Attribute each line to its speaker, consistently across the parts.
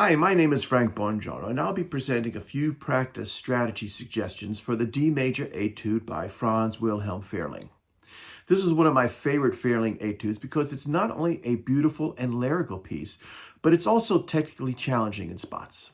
Speaker 1: Hi, my name is Frank Bongiorno, and I'll be presenting a few practice strategy suggestions for the D Major Etude by Franz Wilhelm Ferling. This is one of my favorite Ferling etudes because it's not only a beautiful and lyrical piece, but it's also technically challenging in spots.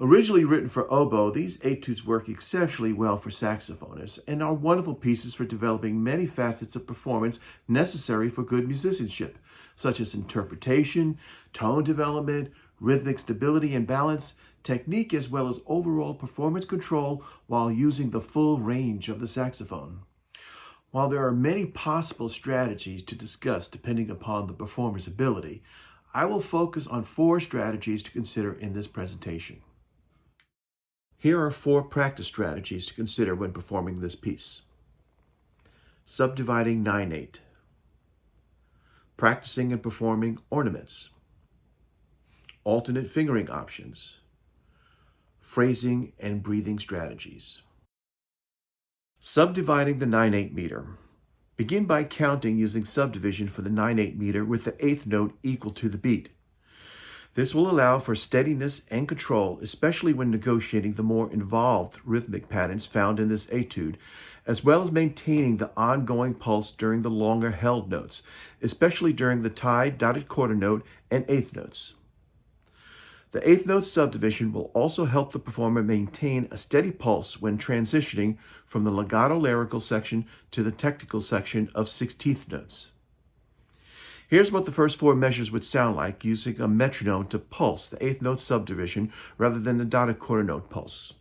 Speaker 1: Originally written for oboe, these etudes work exceptionally well for saxophonists and are wonderful pieces for developing many facets of performance necessary for good musicianship, such as interpretation, tone development, rhythmic stability and balance, technique, as well as overall performance control while using the full range of the saxophone. While there are many possible strategies to discuss depending upon the performer's ability, I will focus on 4 strategies to consider in this presentation. Here are 4 practice strategies to consider when performing this piece. Subdividing 9/8. Practicing and performing ornaments. Alternate fingering options. Phrasing and breathing strategies. Subdividing the 9/8 meter. Begin by counting using subdivision for the 9/8 meter with the 8th note equal to the beat. This will allow for steadiness and control, especially when negotiating the more involved rhythmic patterns found in this etude, as well as maintaining the ongoing pulse during the longer held notes, especially during the tied dotted quarter note and 8th notes. The 8th note subdivision will also help the performer maintain a steady pulse when transitioning from the legato lyrical section to the technical section of 16th notes. Here's what the first 4 measures would sound like using a metronome to pulse the 8th note subdivision rather than the dotted quarter note pulse.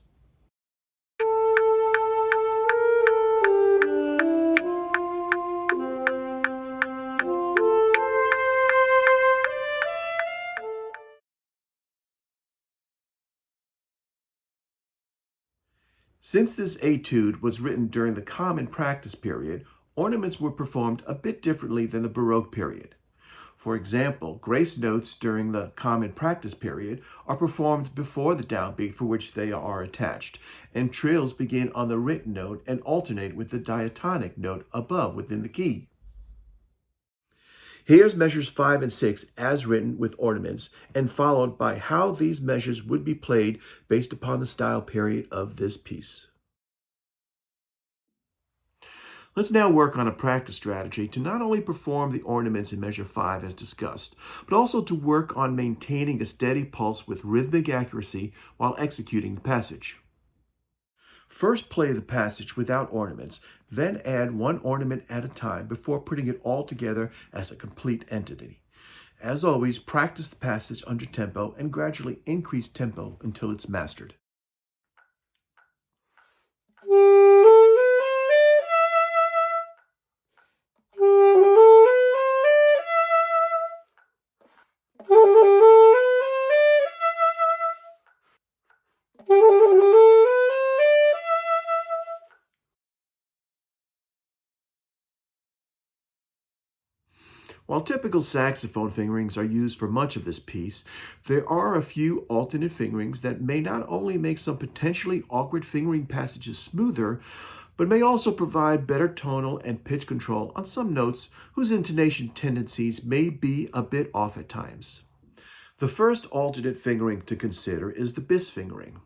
Speaker 1: Since this etude was written during the common practice period, ornaments were performed a bit differently than the Baroque period. For example, grace notes during the common practice period are performed before the downbeat for which they are attached, and trills begin on the written note and alternate with the diatonic note above within the key. Here's measures 5 and 6 as written with ornaments, and followed by how these measures would be played based upon the style period of this piece. Let's now work on a practice strategy to not only perform the ornaments in measure 5 as discussed, but also to work on maintaining a steady pulse with rhythmic accuracy while executing the passage. First play the passage without ornaments, then add 1 ornament at a time before putting it all together as a complete entity. As always, practice the passage under tempo and gradually increase tempo until it's mastered. While typical saxophone fingerings are used for much of this piece, there are a few alternate fingerings that may not only make some potentially awkward fingering passages smoother, but may also provide better tonal and pitch control on some notes whose intonation tendencies may be a bit off at times. The first alternate fingering to consider is the bis fingering.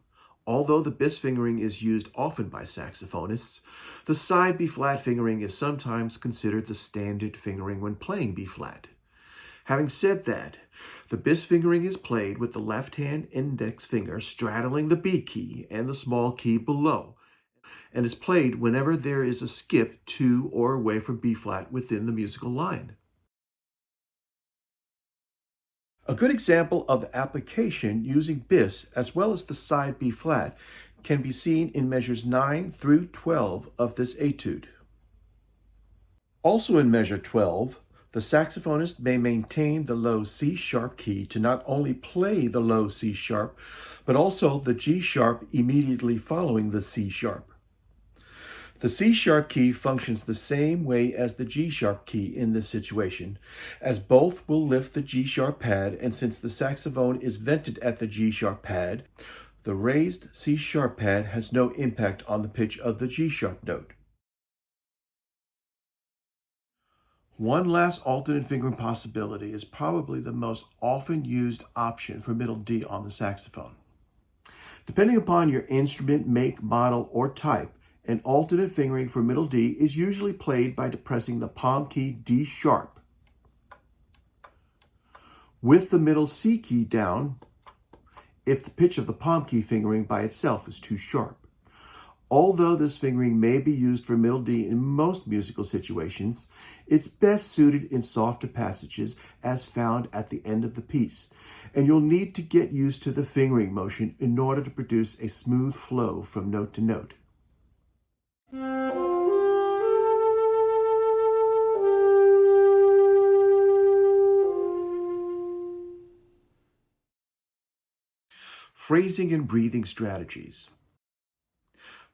Speaker 1: Although the bis fingering is used often by saxophonists, the side B-flat fingering is sometimes considered the standard fingering when playing B-flat. Having said that, the bis fingering is played with the left-hand index finger straddling the B key and the small key below, and is played whenever there is a skip to or away from B-flat within the musical line. A good example of the application using bis as well as the side B-flat can be seen in measures 9 through 12 of this etude. Also in measure 12, the saxophonist may maintain the low C-sharp key to not only play the low C-sharp, but also the G-sharp immediately following the C-sharp. The C-sharp key functions the same way as the G-sharp key in this situation, as both will lift the G-sharp pad, and since the saxophone is vented at the G-sharp pad, the raised C-sharp pad has no impact on the pitch of the G-sharp note. One last alternate fingering possibility is probably the most often used option for middle D on the saxophone. Depending upon your instrument, make, model, or type, an alternate fingering for middle D is usually played by depressing the palm key D sharp with the middle C key down if the pitch of the palm key fingering by itself is too sharp. Although this fingering may be used for middle D in most musical situations, it's best suited in softer passages as found at the end of the piece, and you'll need to get used to the fingering motion in order to produce a smooth flow from note to note. Phrasing and breathing strategies.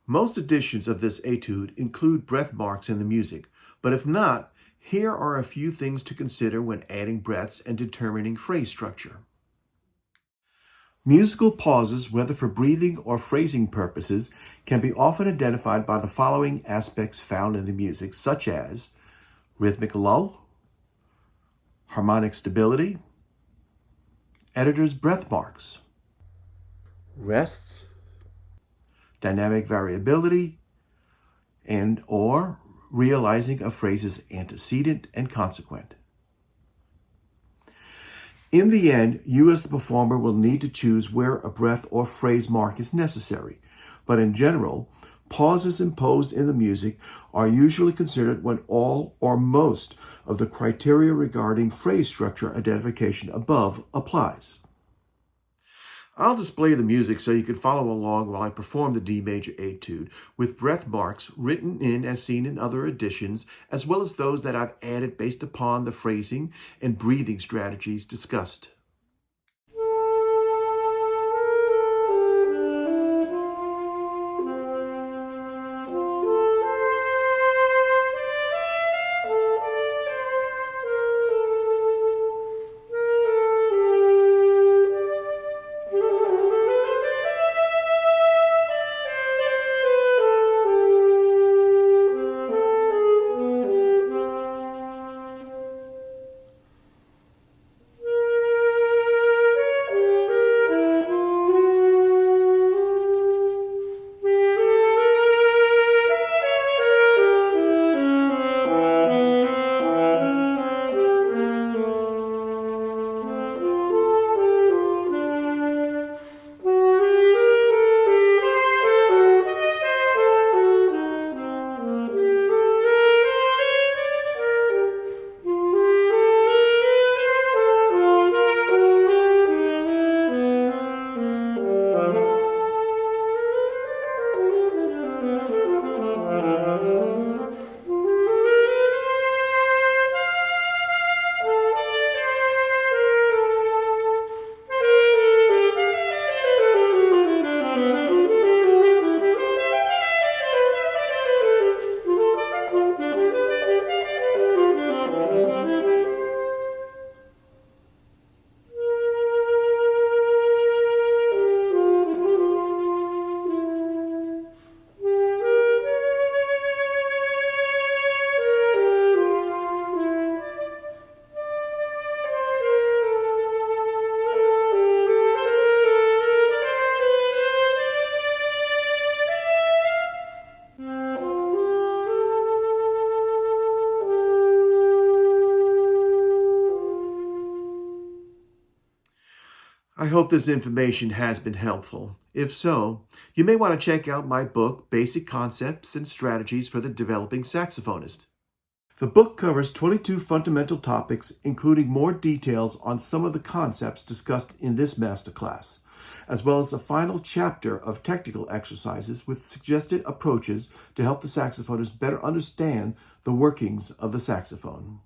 Speaker 1: Most editions of this etude include breath marks in the music, but if not, here are a few things to consider when adding breaths and determining phrase structure. Musical pauses, whether for breathing or phrasing purposes, can be often identified by the following aspects found in the music, such as rhythmic lull, harmonic stability, editor's breath marks, rests, dynamic variability, and or realizing a phrase's antecedent and consequent. In the end, you as the performer will need to choose where a breath or phrase mark is necessary, but in general, pauses imposed in the music are usually considered when all or most of the criteria regarding phrase structure identification above applies. I'll display the music so you can follow along while I perform the D Major Etude with breath marks written in as seen in other editions, as well as those that I've added based upon the phrasing and breathing strategies discussed. I hope this information has been helpful. If so, you may want to check out my book, Basic Concepts and Strategies for the Developing Saxophonist. The book covers 22 fundamental topics, including more details on some of the concepts discussed in this masterclass, as well as a final chapter of technical exercises with suggested approaches to help the saxophonist better understand the workings of the saxophone.